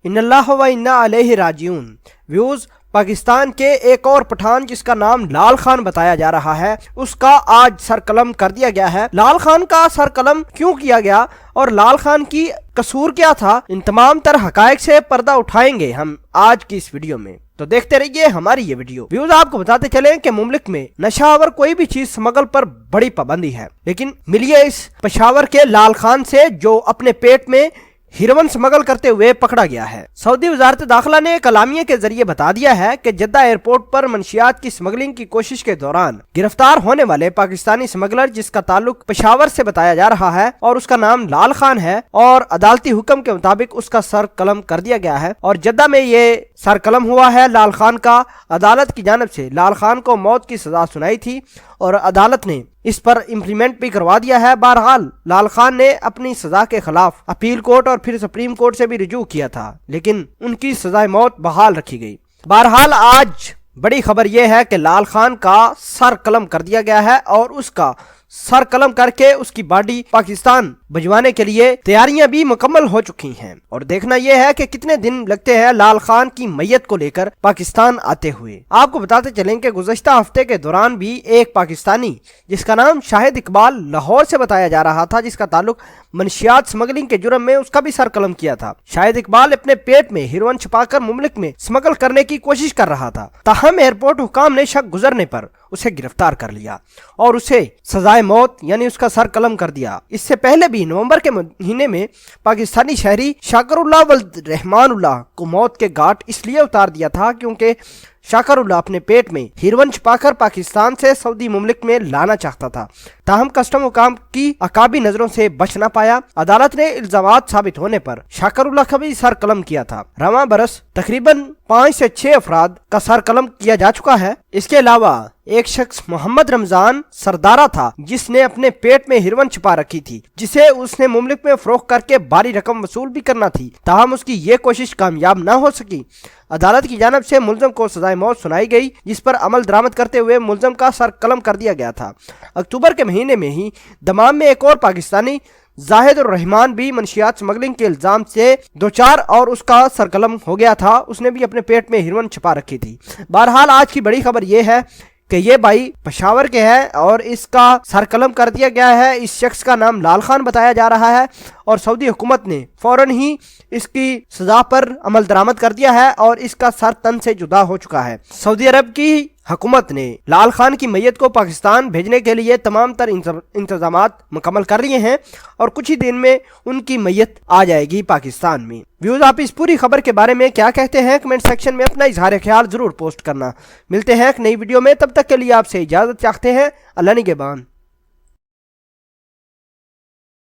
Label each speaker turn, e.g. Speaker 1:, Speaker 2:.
Speaker 1: ان اللہ و انا علیہ راجعون۔ ویوز، پاکستان کے ایک اور پٹھان جس کا نام لال خان بتایا جا رہا ہے، اس کا آج سر قلم کر دیا گیا ہے۔ لال خان کا سر قلم کیوں کیا گیا اور لال خان کی قصور کیا تھا، ان تمام تر حقائق سے پردہ اٹھائیں گے ہم آج کی اس ویڈیو میں، تو دیکھتے رہیے ہماری یہ ویڈیو۔ ویوز، آپ کو بتاتے چلیں کہ مملک میں نشہ آور کوئی بھی چیز سمگل پر بڑی پابندی ہے، لیکن ملیے اس پشاور کے لال خان سے جو اپنے پیٹ میں ہیروئن سمگل کرتے ہوئے پکڑا گیا ہے۔ سعودی وزارت داخلہ نے ایک اعلامیہ کے ذریعے بتا دیا ہے کہ جدہ ایئرپورٹ پر منشیات کی سمگلنگ کی کوشش کے دوران گرفتار ہونے والے پاکستانی سمگلر جس کا تعلق پشاور سے بتایا جا رہا ہے اور اس کا نام لال خان ہے، اور عدالتی حکم کے مطابق اس کا سر قلم کر دیا گیا ہے، اور جدہ میں یہ سر قلم ہوا ہے لال خان کا۔ عدالت کی جانب سے لال خان کو موت کی سزا سنائی تھی اور عدالت نے اس پر امپلیمنٹ بھی کروا دیا ہے۔ بہرحال لال خان نے اپنی سزا کے خلاف اپیل کورٹ اور پھر سپریم کورٹ سے بھی رجوع کیا تھا، لیکن ان کی سزائے موت بحال رکھی گئی۔ بہرحال آج بڑی خبر یہ ہے کہ لال خان کا سر قلم کر دیا گیا ہے اور اس کا سر قلم کر کے اس کی باڈی پاکستان بھجوانے کے لیے تیاریاں بھی مکمل ہو چکی ہیں، اور دیکھنا یہ ہے کہ کتنے دن لگتے ہیں لال خان کی میت کو لے کر پاکستان آتے ہوئے۔ آپ کو بتاتے چلیں کہ گزشتہ ہفتے کے دوران بھی ایک پاکستانی جس کا نام شاہد اقبال لاہور سے بتایا جا رہا تھا، جس کا تعلق منشیات سمگلنگ کے جرم میں، اس کا بھی سر قلم کیا تھا۔ شاہد اقبال اپنے پیٹ میں ہیروئن چھپا کر مملک میں سمگل کرنے کی کوشش کر رہا تھا، تاہم ایئرپورٹ حکام نے شک گزرنے پر اسے گرفتار کر لیا اور اسے سزائے موت یعنی اس کا سر قلم کر دیا۔ اس سے پہلے بھی نومبر کے مہینے میں پاکستانی شہری شاکر اللہ ولد رحمان اللہ کو موت کے گھاٹ اس لیے اتار دیا تھا کیونکہ شاکر اللہ اپنے پیٹ میں ہیروئن چھپا کر پاکستان سے سعودی مملک میں لانا چاہتا تھا، تاہم کسٹم حکام کی عقابی نظروں سے بچ نہ پایا۔ عدالت نے الزامات ثابت ہونے پر شاکر اللہ کا بھی سر قلم کیا تھا۔ رواں برس تقریباً 5 سے 6 افراد کا سر قلم کیا جا چکا ہے۔ اس کے علاوہ ایک شخص محمد رمضان سردارہ تھا جس نے اپنے پیٹ میں ہیروئن چھپا رکھی تھی، جسے اس نے مملک میں فروخت کر کے بھاری رقم وصول بھی کرنا تھی، تاہم اس کی یہ کوشش کامیاب نہ ہو سکی۔ عدالت کی جانب سے ملزم کو سزائے موت سنائی گئی، جس پر عمل درآمد کرتے ہوئے ملزم کا سر قلم کر دیا گیا تھا۔ اکتوبر کے مہینے میں ہی دمام میں ایک اور پاکستانی زاہد الرحمان بھی منشیات سمگلنگ کے الزام سے دوچار اور اس کا سر قلم ہو گیا تھا، اس نے بھی اپنے پیٹ میں ہیروئن چھپا رکھی تھی۔ بہرحال آج کی بڑی خبر یہ ہے کہ یہ بھائی پشاور کے ہے اور اس کا سر قلم کر دیا گیا ہے۔ اس شخص کا نام لال خان بتایا جا رہا ہے اور سعودی حکومت نے فوراً ہی اس کی سزا پر عمل درآمد کر دیا ہے اور اس کا سر تن سے جدا ہو چکا ہے۔ سعودی عرب کی حکومت نے لال خان کی میت کو پاکستان بھیجنے کے لیے تمام تر انتظامات مکمل کر لیے ہیں اور کچھ ہی دن میں ان کی میت آ جائے گی پاکستان میں۔ ویوز، آپ اس پوری خبر کے بارے میں کیا کہتے ہیں؟ کمنٹ سیکشن میں اپنا اظہار خیال ضرور پوسٹ کرنا۔ ملتے ہیں ایک نئی ویڈیو میں، تب تک کے لیے آپ سے اجازت چاہتے ہیں۔ اللہ نگہبان۔